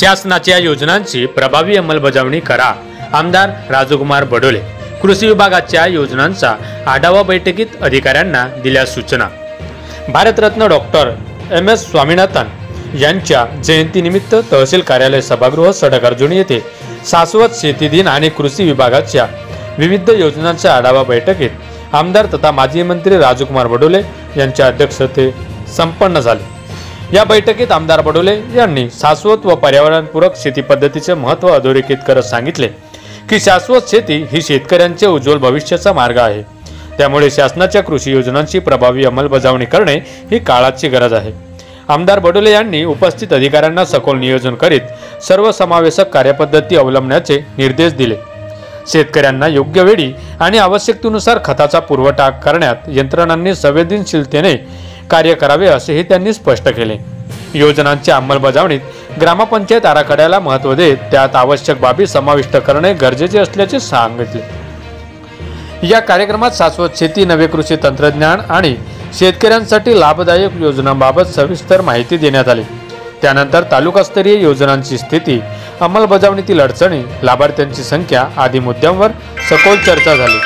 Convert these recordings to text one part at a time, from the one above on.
शासनाच्या योजनांची प्रभावी अंमलबजावणी करा. आमदार राजकुमार बडोले. कृषी विभागाच्या योजनांचा आढावा बैठकीत अधिकाऱ्यांना दिल्या सूचना. Bharat Ratna doctor M S. स्वामीनाथन यांच्या जयंतीनिमित्त तहसील कार्यालय सभागृह सडक-अर्जुनी येथे शाश्वत शेती दिन आणि कृषी विभागाच्या विविध योजनांच्या आढावा बैठकीत आमदार तथा माजी मंत्री राजकुमार बडोले यांच्या अध्यक्षतेत संपन्न झाले. या बैठकीत आमदार बडोले यांनी शाश्वत व पर्यावरणपूरक शेती पद्धतीचे महत्त्व अधोरेखित करत सांगितले की शाश्वत शेती ही शेतकऱ्यांचे उज्ज्वल भविष्याचा मार्ग आहे. त्यामुळे शासनाच्या कृषी योजनांची प्रभावी अंमलबजावणी करणे ही काळाची गरज आहे. आमदार बडोले यांनी उपस्थित अधिकाऱ्यांना सखोल नियोजन करीत सर्वसमावेशक कार्यपद्धती अवलंबण्याचे निर्देश दिले. शेतकऱ्यांना योग्य वेळी आणि आवश्यकतेनुसार खताचा पुरवठा करण्यात यंत्रणांनी संवेदनशीलतेने कार्य करावे असेही त्यांनी स्पष्ट केले. योजनांच्या अंमलबजावणीत ग्रामपंचायत आराखड्याला महत्त्व देत त्यात आवश्यक बाबी समाविष्ट करणे गरजेचे असल्याचे सांगितले. या कार्यक्रमात शाश्वत शेती, नवे कृषी तंत्रज्ञान आणि शेतकऱ्यांसाठी लाभदायक योजनांबाबत सविस्तर माहिती देण्यात आली. त्यानंतर तालुकास्तरीय योजनांची स्थिती, अंमलबजावणीतील अडचणी, लाभार्थ्यांची संख्या आदी मुद्द्यांवर सखोल चर्चा झाली.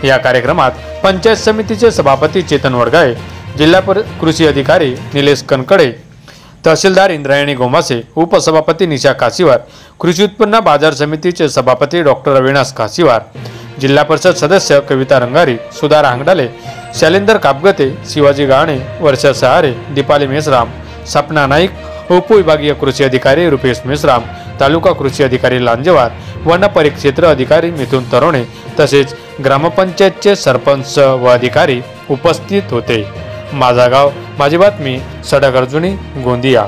या कार्यक्रमात पंचायत समितीचे सभापती चेतन वडगाळे, जिल्हा कृषी अधिकारी निलेश कनकडे, तहसीलदार इंद्रायणी गोमासे, उपसभापती निशा काशीवार, कृषी उत्पन्न बाजार समितीचे सभापती डॉक्टर अविनाश काशीवार, जिल्हा परिषद सदस्य कविता रंगारी, सुधार हांगडाले, शैलेंदर कापगते, शिवाजी गाणे, वर्षा सहारे, दीपाली मेसराम, सपना नाईक, उपविभागीय कृषी अधिकारी रुपेश मेसराम, तालुका कृषी अधिकारी लांजेवार, वन परिक्षेत्र अधिकारी मिथुन तरोणे तसेच ग्रामपंचायतचे सरपंच व अधिकारी उपस्थित होते. माझा गाव माझी बातमी, सडक-अर्जुनी, गोंदिया.